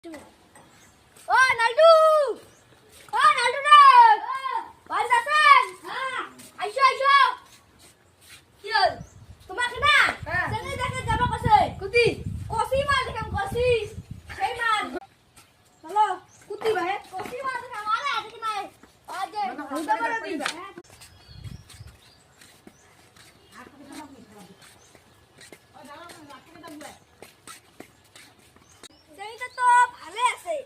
ও নালটু, ও নালটু রে, বাড়ি আছেন? হ্যাঁ, আইসো আইসো। কি হল? তোমাকে না সেনে দেখে যাব কসে কুতি কসি মাছ দেখাম কসি সেই মাছ চলো কুতি ভাই কসি মাছ দেখাম আরে দেখি নাই আজ হইতে পারে দিন সেইটা তো ভালো আছে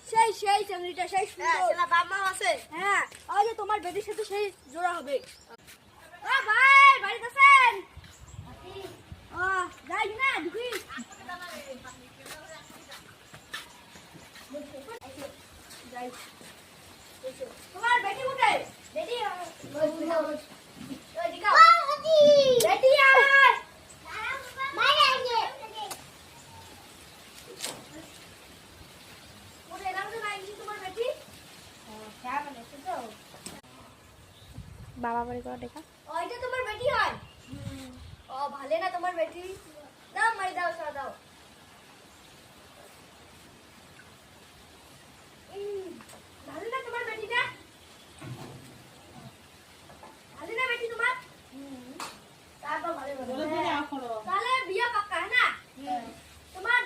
সেই সেই চিংড়িটা সেই সুন্দর সেটা দাম আছে হ্যাঁ ওই যে তোমার বেদির সাথে সেই জোড়া হবে ও ভাই বাড়িতে আছেন ও যাই না দেখি যাই তোমার বেটি উঠে বেটি ওই দিকে বেটি আয় মাই আইছে ওরে নাম তো নাই তোমার বেটি হ্যাঁ মানে তো বাবা বাড়ি করে দেখা ওইটা তোমার বেটি হয় ও ভালো না তোমার বেটি দাও মাই দাও সা দাও ভালো না তোমার বেটিটা ভালো না বেটি তোমার তারপর ভালো তাহলে বিয়া পাক্কা है না তোমার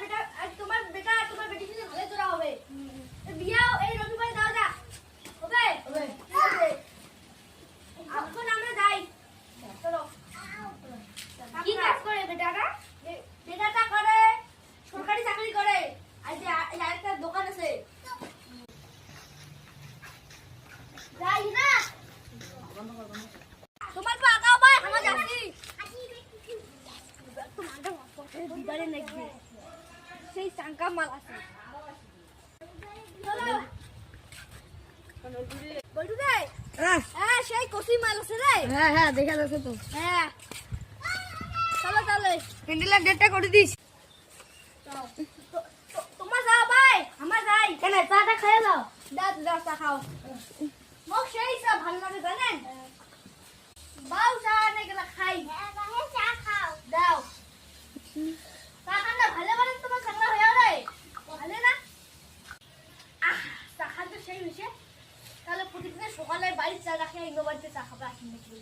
বেটা তোমার বেটি সাথে ভালো জোড়া হবে বিয়া এই রবিবার দাও যা হবে হবে এখন আমরা যাই চলো কি কাজ করে বেটাটা বেটাটা করে সরকারি চাকরি করে আজ একটা দোকান আছে যাই না তোমার পা আগাও ভাই আমরা যাচ্ছি তোমার বিদারে নাকি সেই চাঙ্কা মাল আছে চলো বলটু রে হ্যাঁ সেই কসি মাল আছে রে হ্যাঁ হ্যাঁ দেখা যাচ্ছে তো হ্যাঁ চলো চলো প্যান্ডেলের ডেটটা করে দিস তোমার যাও ভাই আমার যাই কেন চাটা খেয়ে যাও দাও দাও চা খাও মোক সেই চা ভালো লাগে জানেন বাউ চা এনে গেলা খাই চা খাও দাও চা খানা ভালো মানে তোমার ঠান্ডা হয়ে রে ভালো না চা খান তো সেই হয়েছে তাহলে প্রতিদিন সকালে বাড়ির চা রাখে অন্য বাড়িতে চা খাবে আসেন নাকি